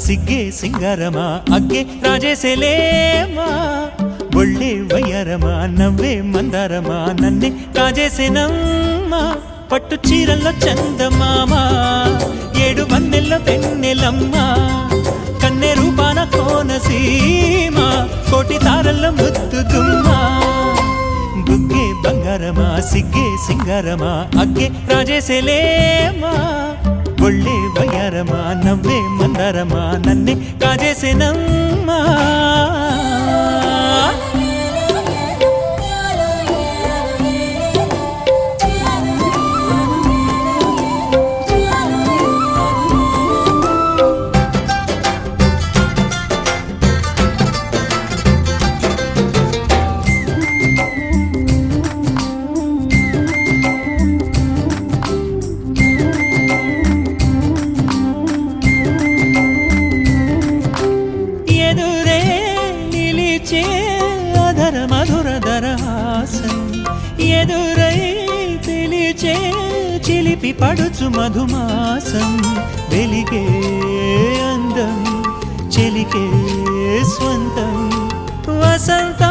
సిగ్గే సింగారమా అగ్గే రాజేసేలేమా ఒళ్ళే వయ్యారమా నవ్వే మందారమా నన్నే కాజేసేనమ్మా పట్టు చీరల్లో చందమామా ఏడు వన్నెల్లో వెన్నెలమ్మా కన్నె రూపాన కోనసీమ కోటి తారల్లో ముద్దుగుమ్మా బుగ్గే బంగారమా సిగ్గే సింగారమా అగ్గే రాజేసేలేమా ఒళ్ళే వయ్యారమా నవ్వే మందారమా నన్నే కాజేసేనమ్మా మధురధరహాసం ఎదురై పిలిచే చిలిపి పడుచు మధుమాసం వెలిగే అందం చెలికే స్వంతం వసంత